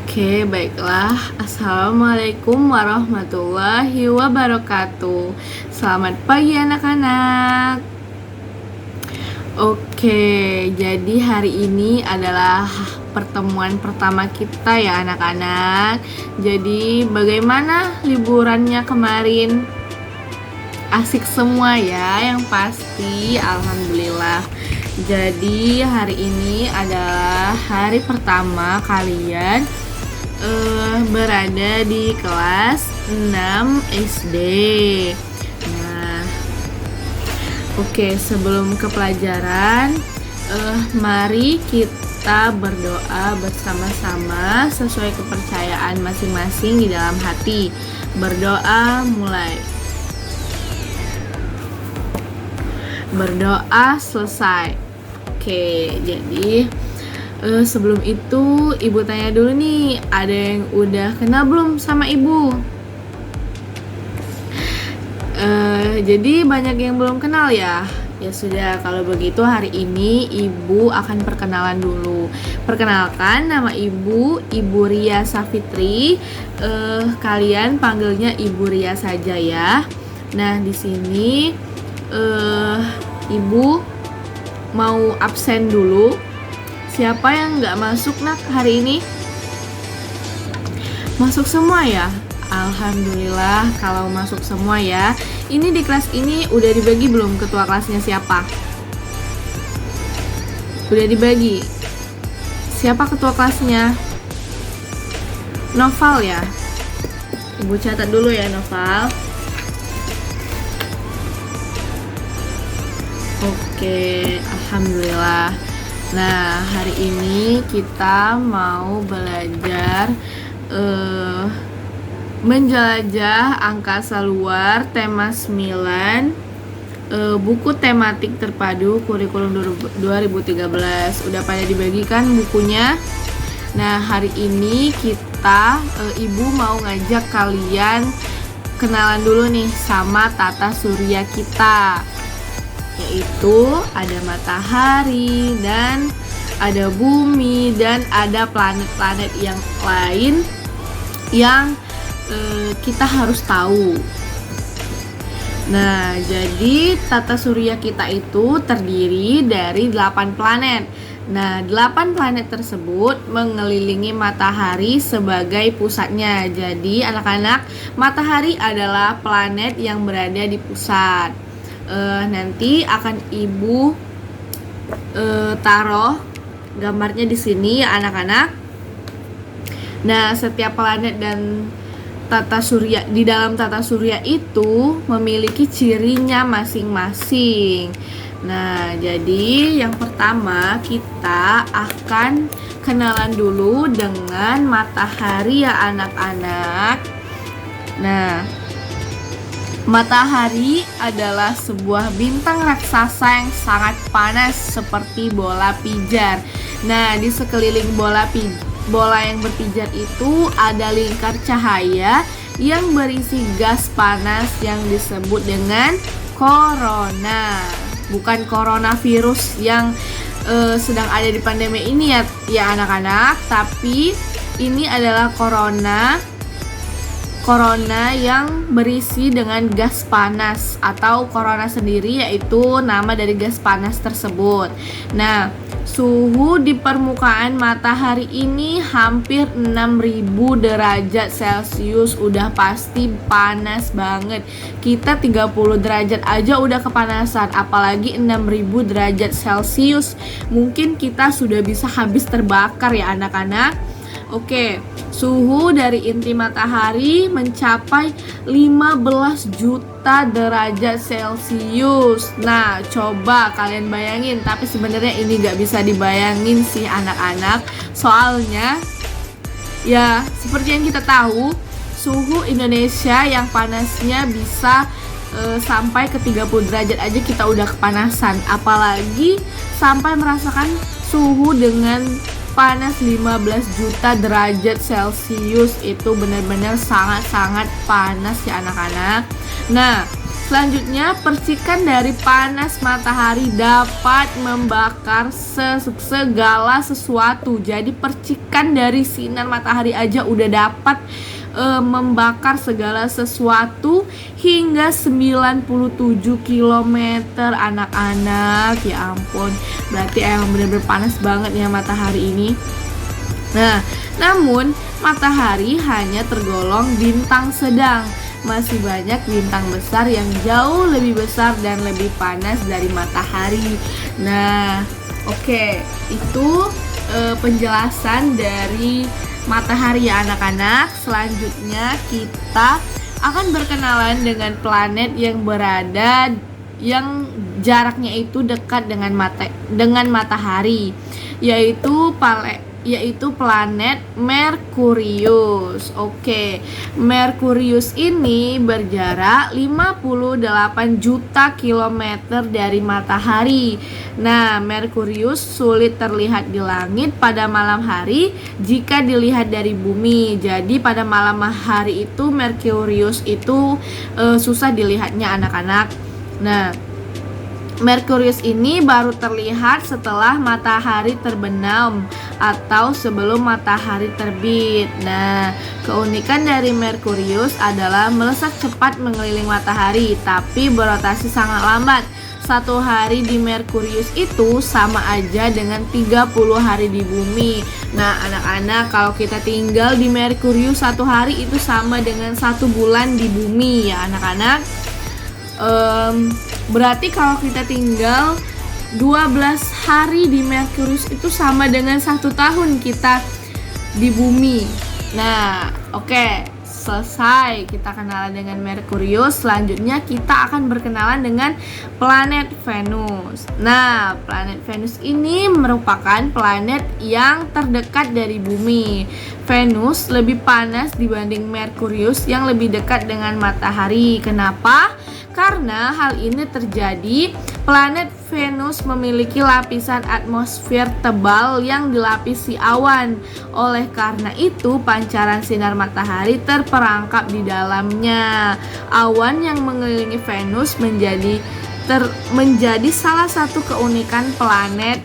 Oke, baiklah. Assalamualaikum warahmatullahi wabarakatuh. Selamat pagi anak-anak. Oke, jadi hari ini adalah pertemuan pertama kita ya anak-anak. Jadi bagaimana liburannya kemarin? Asik semua ya, yang pasti alhamdulillah. Jadi hari ini adalah hari pertama kalian berada di kelas 6 SD. Nah, oke, sebelum ke pelajaran, mari kita berdoa bersama-sama sesuai kepercayaan masing-masing di dalam hati. Berdoa mulai. Berdoa selesai. Oke, jadi sebelum itu ibu tanya dulu nih, ada yang udah kenal belum sama ibu? Jadi banyak yang belum kenal ya. Ya sudah, kalau begitu hari ini ibu akan perkenalan dulu. Perkenalkan, nama ibu Ria Safitri. Kalian panggilnya Ibu Ria saja ya. Nah, di sini ibu mau absen dulu. Siapa yang nggak masuk nak hari ini? Masuk semua ya? Alhamdulillah kalau masuk semua ya. Ini di kelas ini udah dibagi belum ketua kelasnya siapa? Udah dibagi. Siapa ketua kelasnya? Noval ya? Ibu catat dulu ya Noval. Oke, alhamdulillah. Nah, hari ini kita mau belajar menjelajah angkasa luar tema 9, buku tematik terpadu kurikulum 2013. Udah pada dibagikan bukunya. Nah, hari ini kita ibu mau ngajak kalian kenalan dulu nih sama tata surya kita, yaitu ada matahari dan ada bumi dan ada planet-planet yang lain yang kita harus tahu. Nah, jadi tata surya kita itu terdiri dari 8 planet. Nah, 8 planet tersebut mengelilingi matahari sebagai pusatnya. Jadi anak-anak, matahari adalah planet yang berada di pusat. Nanti akan ibu taruh gambarnya di sini ya anak-anak. Nah, setiap planet dan tata surya di dalam tata surya itu memiliki cirinya masing-masing. Nah, jadi yang pertama kita akan kenalan dulu dengan matahari ya anak-anak. Nah, matahari adalah sebuah bintang raksasa yang sangat panas seperti bola pijar. Nah, di sekeliling bola yang berpijar itu ada lingkar cahaya yang berisi gas panas yang disebut dengan corona. Bukan coronavirus yang sedang ada di pandemi ini ya anak-anak, tapi ini adalah corona yang berisi dengan gas panas, atau corona sendiri yaitu nama dari gas panas tersebut. Nah, suhu di permukaan matahari ini hampir 6000 derajat Celcius. Udah pasti panas banget. Kita 30 derajat aja udah kepanasan, apalagi 6000 derajat Celcius. Mungkin kita sudah bisa habis terbakar ya anak-anak. Oke, suhu dari inti matahari mencapai 15 juta derajat Celcius. Nah, coba kalian bayangin, tapi sebenarnya ini gak bisa dibayangin sih anak-anak. Soalnya, ya seperti yang kita tahu, suhu Indonesia yang panasnya bisa sampai ke 30 derajat aja kita udah kepanasan. Apalagi sampai merasakan suhu dengan panas 15 juta derajat Celcius. Itu benar-benar sangat-sangat panas ya anak-anak. Nah, Selanjutnya, percikan dari panas matahari dapat membakar segala sesuatu. Jadi percikan dari sinar matahari aja udah dapat membakar segala sesuatu hingga 97 km anak-anak. Ya ampun, berarti emang bener-bener panas banget ya matahari ini. Nah, namun matahari hanya tergolong bintang sedang. Masih banyak bintang besar yang jauh lebih besar dan lebih panas dari matahari. Nah, oke, itu penjelasan dari matahari ya anak-anak. Selanjutnya kita akan berkenalan dengan planet yang jaraknya itu dekat dengan matahari, yaitu planet Merkurius. Oke, Merkurius ini berjarak 58 juta kilometer dari matahari. Nah, Merkurius sulit terlihat di langit pada malam hari jika dilihat dari bumi. Jadi pada malam hari itu Merkurius itu susah dilihatnya anak-anak. Nah, Merkurius ini baru terlihat setelah matahari terbenam atau sebelum matahari terbit. Nah, keunikan dari Merkurius adalah melesat cepat mengelilingi matahari, tapi berotasi sangat lambat. Satu hari di Merkurius itu sama aja dengan 30 hari di bumi. Nah, anak-anak, kalau kita tinggal di Merkurius satu hari itu sama dengan 1 bulan di bumi ya anak-anak. Berarti kalau kita tinggal 12 hari di Merkurius itu sama dengan 1 tahun kita di bumi. Nah, oke, selesai kita kenalan dengan Merkurius. Selanjutnya kita akan berkenalan dengan planet Venus. Nah, planet Venus ini merupakan planet yang terdekat dari bumi. Venus lebih panas dibanding Merkurius yang lebih dekat dengan matahari. Kenapa? Karena hal ini terjadi, planet Venus memiliki lapisan atmosfer tebal yang dilapisi awan. Oleh karena itu, pancaran sinar matahari terperangkap di dalamnya. Awan yang mengelilingi Venus menjadi salah satu keunikan planet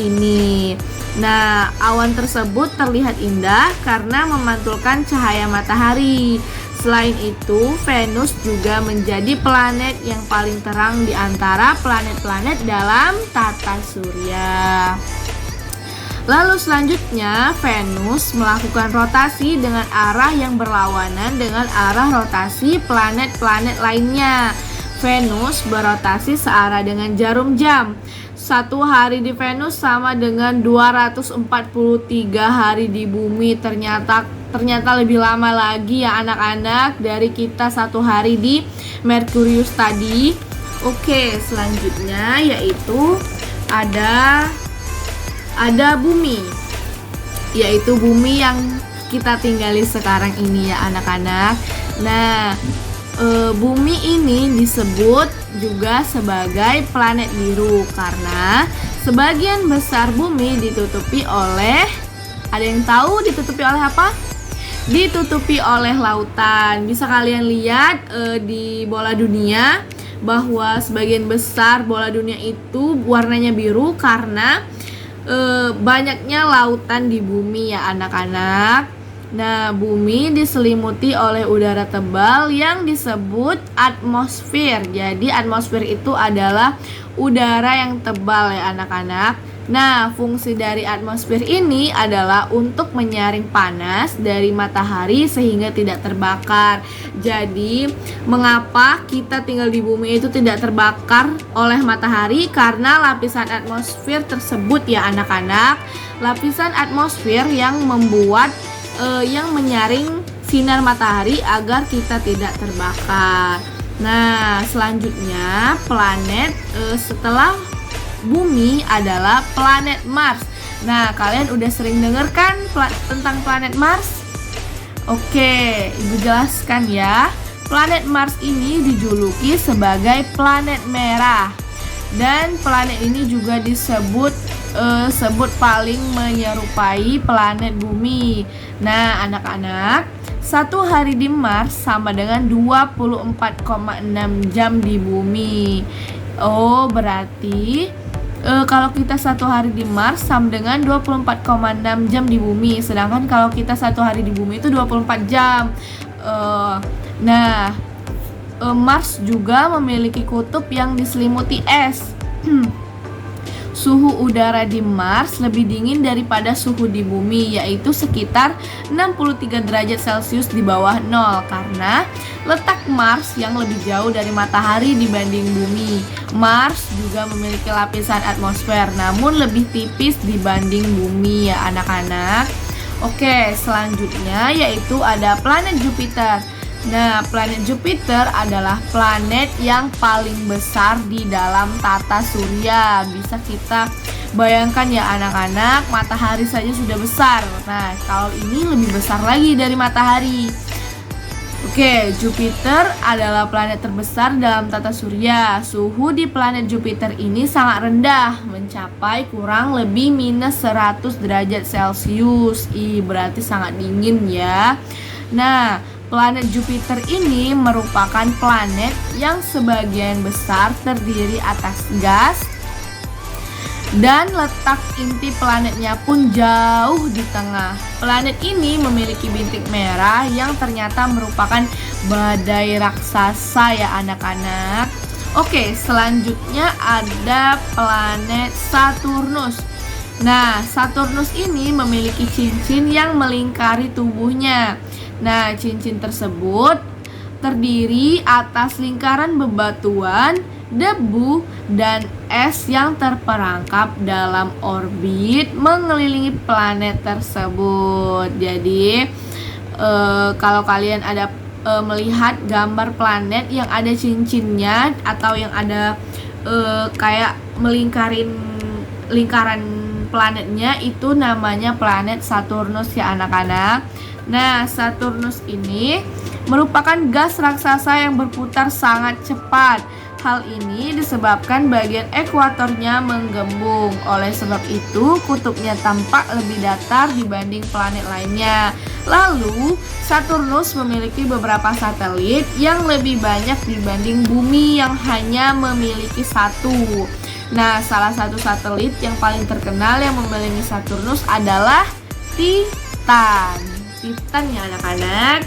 ini. Nah, awan tersebut terlihat indah karena memantulkan cahaya matahari. Selain itu, Venus juga menjadi planet yang paling terang di antara planet-planet dalam tata surya. Lalu selanjutnya, Venus melakukan rotasi dengan arah yang berlawanan dengan arah rotasi planet-planet lainnya. Venus berotasi searah dengan jarum jam. 1 hari di Venus sama dengan 243 hari di bumi. Ternyata lebih lama lagi ya anak-anak dari kita 1 hari di Merkurius tadi. Oke, selanjutnya yaitu ada bumi, yaitu bumi yang kita tinggali sekarang ini ya anak-anak. Nah, bumi ini disebut juga sebagai planet biru karena sebagian besar bumi ditutupi oleh, ada yang tahu ditutupi oleh apa? Ditutupi oleh lautan. Bisa kalian lihat di bola dunia bahwa sebagian besar bola dunia itu warnanya biru karena banyaknya lautan di bumi ya anak-anak. Nah, bumi diselimuti oleh udara tebal yang disebut atmosfer. Jadi atmosfer itu adalah udara yang tebal ya anak-anak. Nah, fungsi dari atmosfer ini adalah untuk menyaring panas dari matahari sehingga tidak terbakar. Jadi, mengapa kita tinggal di bumi itu tidak terbakar oleh matahari? Karena lapisan atmosfer tersebut ya anak-anak. Lapisan atmosfer yang menyaring sinar matahari agar kita tidak terbakar. Nah, selanjutnya planet setelah bumi adalah planet Mars. Nah, kalian udah sering dengar kan tentang planet Mars? Oke, Ibu jelaskan ya. Planet Mars ini dijuluki sebagai planet merah. Dan planet ini juga disebut paling menyerupai planet bumi. Nah, anak-anak, Satu hari di Mars sama dengan 24,6 jam di bumi. Oh, berarti kalau kita satu hari di Mars sama dengan 24,6 jam di bumi. Sedangkan kalau kita satu hari di bumi itu 24 jam. Mars juga memiliki kutub yang diselimuti es. Suhu udara di Mars lebih dingin daripada suhu di bumi, yaitu sekitar 63 derajat Celcius di bawah nol, karena letak Mars yang lebih jauh dari matahari dibanding bumi. Mars juga memiliki lapisan atmosfer, namun lebih tipis dibanding bumi ya anak-anak. Oke, selanjutnya yaitu ada planet Jupiter. Nah, planet Jupiter adalah planet yang paling besar di dalam tata surya. Bisa kita bayangkan ya anak-anak, matahari saja sudah besar. Nah, kalau ini lebih besar lagi dari matahari. Oke, Jupiter adalah planet terbesar dalam tata surya. Suhu di planet Jupiter ini sangat rendah, mencapai kurang lebih minus 100 derajat Celcius. Berarti sangat dingin ya. Nah, planet Jupiter ini merupakan planet yang sebagian besar terdiri atas gas, dan letak inti planetnya pun jauh di tengah. Planet ini memiliki bintik merah yang ternyata merupakan badai raksasa ya anak-anak. Oke, selanjutnya ada planet Saturnus. Nah, Saturnus ini memiliki cincin yang melingkari tubuhnya. Nah, cincin tersebut terdiri atas lingkaran bebatuan, debu, dan es yang terperangkap dalam orbit mengelilingi planet tersebut. Jadi, kalau kalian ada melihat gambar planet yang ada cincinnya atau yang ada kayak lingkaran planetnya, itu namanya planet Saturnus ya anak-anak. Nah, Saturnus ini merupakan gas raksasa yang berputar sangat cepat. Hal ini disebabkan bagian ekuatornya menggembung. Oleh sebab itu, kutubnya tampak lebih datar dibanding planet lainnya. Lalu, Saturnus memiliki beberapa satelit yang lebih banyak dibanding bumi yang hanya memiliki satu. Nah, salah satu satelit yang paling terkenal yang mengelilingi Saturnus adalah Titan. Titan ya anak-anak.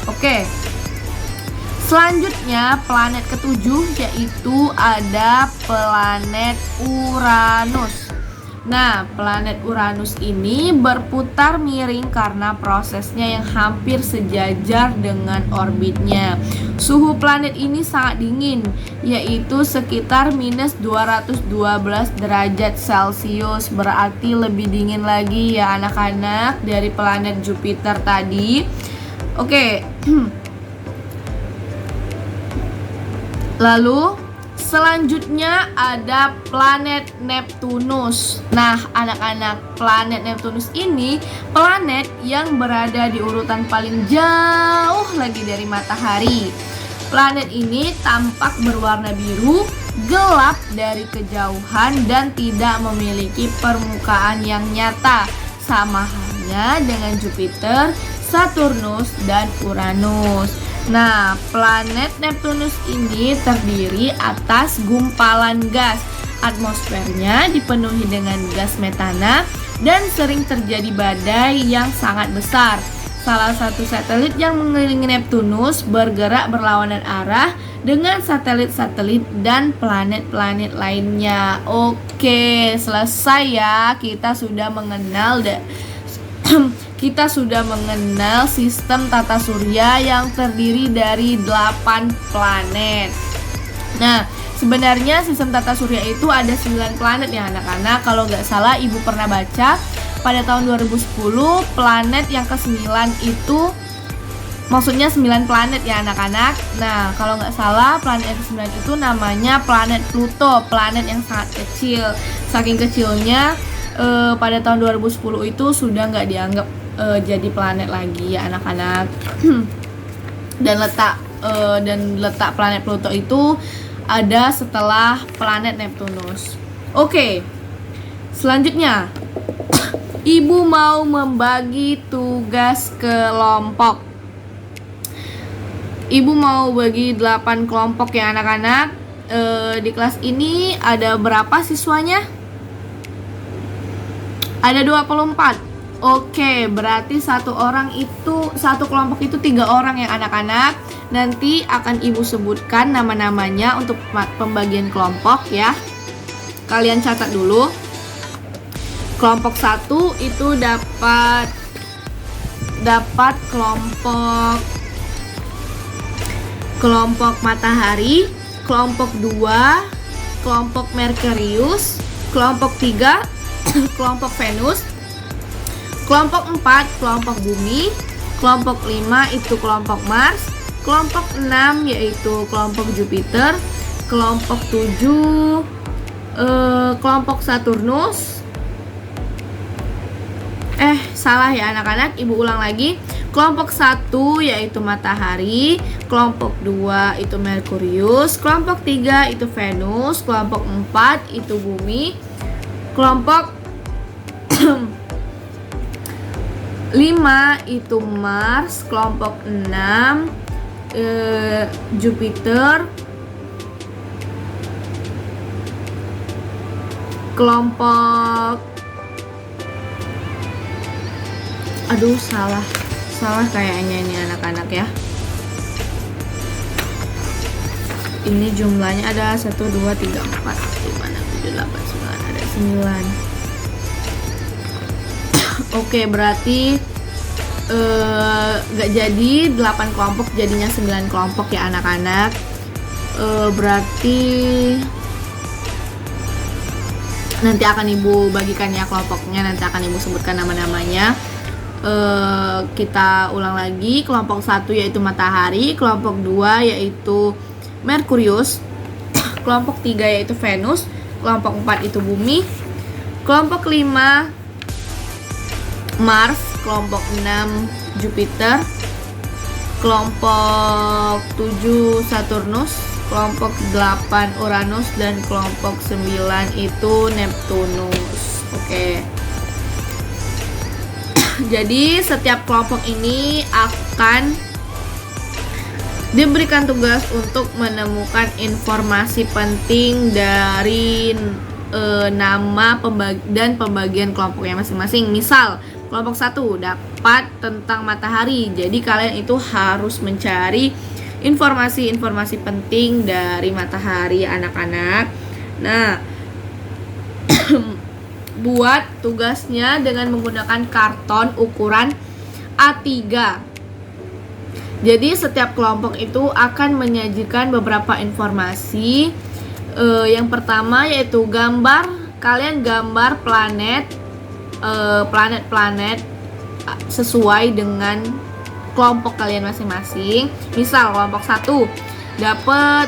Oke. Selanjutnya planet ketujuh yaitu ada planet Uranus. Nah, planet Uranus ini berputar miring karena prosesnya yang hampir sejajar dengan orbitnya. Suhu planet ini sangat dingin, yaitu sekitar minus 212 derajat Celcius. Berarti lebih dingin lagi ya anak-anak dari planet Jupiter tadi. Oke. Lalu selanjutnya ada planet Neptunus. Nah, anak-anak, planet Neptunus ini planet yang berada di urutan paling jauh lagi dari matahari. Planet ini tampak berwarna biru, gelap dari kejauhan dan tidak memiliki permukaan yang nyata, sama halnya dengan Jupiter, Saturnus, dan Uranus. Nah, planet Neptunus ini terdiri atas gumpalan gas. Atmosfernya dipenuhi dengan gas metana dan sering terjadi badai yang sangat besar. Salah satu satelit yang mengelilingi Neptunus bergerak berlawanan arah dengan satelit-satelit dan planet-planet lainnya. Oke, selesai ya. Kita sudah mengenal sistem tata surya yang terdiri dari 8 planet. Nah, sebenarnya sistem tata surya itu ada 9 planet ya anak-anak. Kalau nggak salah ibu pernah baca pada tahun 2010 planet yang ke-9 itu maksudnya 9 planet ya anak-anak. Nah, kalau nggak salah planet yang ke-9 itu namanya planet Pluto, planet yang sangat kecil. Saking kecilnya pada tahun 2010 itu sudah nggak dianggap jadi planet lagi ya anak-anak. Dan letak planet Pluto itu ada setelah planet Neptunus. Oke, selanjutnya ibu mau membagi tugas kelompok. Ibu mau bagi 8 kelompok ya anak-anak. Di kelas ini ada berapa siswanya? Ada 24. Oke, berarti satu kelompok itu 3 orang ya anak-anak. Nanti akan ibu sebutkan nama-namanya untuk pembagian kelompok ya. Kalian catat dulu. Kelompok 1 itu dapat kelompok matahari, kelompok 2 kelompok Merkurius, kelompok 3 kelompok Venus, kelompok 4 kelompok bumi, kelompok 5 itu kelompok Mars, kelompok 6 yaitu kelompok Jupiter, kelompok 7 kelompok Saturnus. Salah ya anak-anak, ibu ulang lagi. Kelompok 1 yaitu matahari, kelompok 2 itu Merkurius, kelompok 3 itu Venus, kelompok 4 itu bumi, kelompok 5 itu Mars, kelompok 6 Jupiter, kelompok salah kayaknya ini anak-anak ya. Ini jumlahnya ada 1, 2, 3, 4, 5, 6, 7, 8, 9, ada 9. Oke, berarti gak jadi 8 kelompok, jadinya 9 kelompok ya anak-anak. Berarti nanti akan ibu bagikan ya kelompoknya, nanti akan ibu sebutkan nama-namanya. Kita ulang lagi. Kelompok 1 yaitu matahari, kelompok 2 yaitu Merkurius, kelompok 3 yaitu Venus, kelompok 4 itu bumi, kelompok 5 Mars, kelompok 6 Jupiter, kelompok 7 Saturnus, kelompok 8 Uranus, dan kelompok 9 itu Neptunus. Oke. Jadi setiap kelompok ini akan diberikan tugas untuk menemukan informasi penting dari nama dan pembagian kelompoknya masing-masing. Misal, kelompok 1 dapat tentang matahari. Jadi kalian itu harus mencari informasi-informasi penting dari matahari anak-anak. Nah, buat tugasnya dengan menggunakan karton ukuran A3. Jadi setiap kelompok itu akan menyajikan beberapa informasi. Yang pertama yaitu gambar. Kalian gambar planet sesuai dengan kelompok kalian masing-masing. Misal kelompok 1 dapat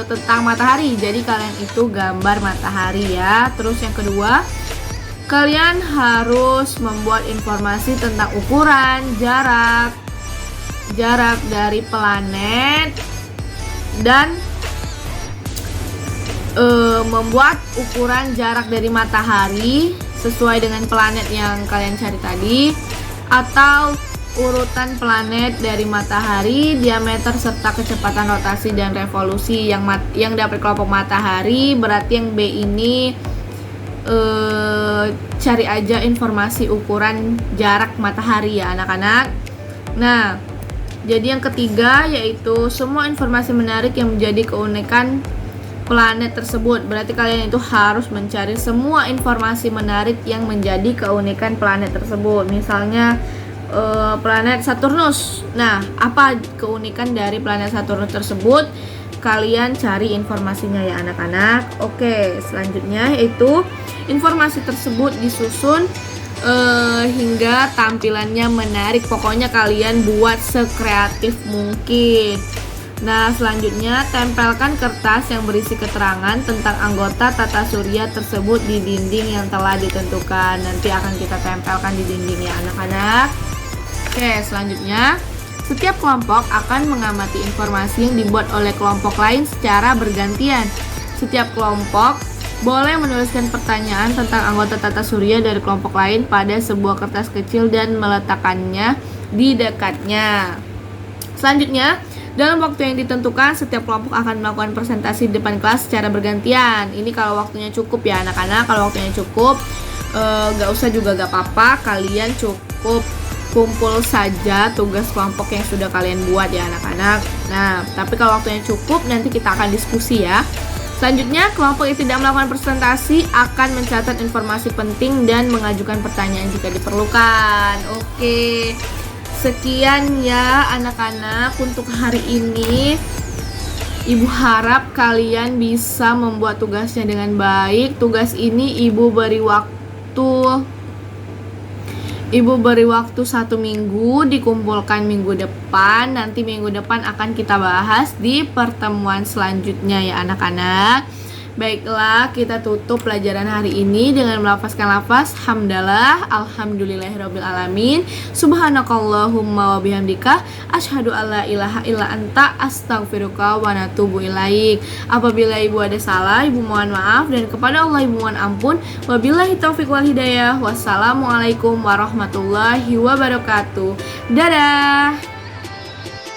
tentang matahari, jadi kalian itu gambar matahari ya. Terus yang kedua, kalian harus membuat informasi tentang ukuran, jarak dari planet, dan membuat ukuran jarak dari matahari sesuai dengan planet yang kalian cari tadi, atau urutan planet dari matahari, diameter serta kecepatan rotasi dan revolusi yang dapat kelompok matahari. Berarti yang B ini cari aja informasi ukuran jarak matahari ya anak-anak. Nah, jadi yang ketiga yaitu semua informasi menarik yang menjadi keunikan planet tersebut. Berarti kalian itu harus mencari semua informasi menarik yang menjadi keunikan planet tersebut. Misalnya planet Saturnus. Nah, apa keunikan dari planet Saturnus tersebut? Kalian cari informasinya ya anak-anak. Oke, selanjutnya yaitu informasi tersebut disusun hingga tampilannya menarik. Pokoknya kalian buat sekreatif mungkin. Nah, selanjutnya tempelkan kertas yang berisi keterangan tentang anggota tata surya tersebut di dinding yang telah ditentukan. Nanti akan kita tempelkan di dinding ya anak-anak. Oke, selanjutnya setiap kelompok akan mengamati informasi yang dibuat oleh kelompok lain secara bergantian. Setiap kelompok boleh menuliskan pertanyaan tentang anggota tata surya dari kelompok lain pada sebuah kertas kecil dan meletakkannya di dekatnya. Selanjutnya, Dalam waktu yang ditentukan, setiap kelompok akan melakukan presentasi di depan kelas secara bergantian. Ini kalau waktunya cukup ya anak-anak. Kalau waktunya cukup, gak usah juga gak apa-apa. Kalian cukup kumpul saja tugas kelompok yang sudah kalian buat ya anak-anak. Nah, tapi kalau waktunya cukup, nanti kita akan diskusi ya. Selanjutnya, kelompok yang tidak melakukan presentasi akan mencatat informasi penting dan mengajukan pertanyaan jika diperlukan. Oke. Sekian ya anak-anak untuk hari ini. Ibu harap kalian bisa membuat tugasnya dengan baik. Tugas ini Ibu beri waktu 1 minggu, dikumpulkan minggu depan. Nanti minggu depan akan kita bahas di pertemuan selanjutnya ya anak-anak. Baiklah, kita tutup pelajaran hari ini dengan melafazkan lafaz hamdalah, alhamdulillahirabbil alamin, subhanakallahumma wa bihamdika, asyhadu alla ilaha illa anta, astaghfiruka wa natubu ilaik. Apabila ibu ada salah, ibu mohon maaf, dan kepada Allah ibu mohon ampun. Wabillahi taufiq wal hidayah. Wassalamualaikum warahmatullahi wabarakatuh. Dadah.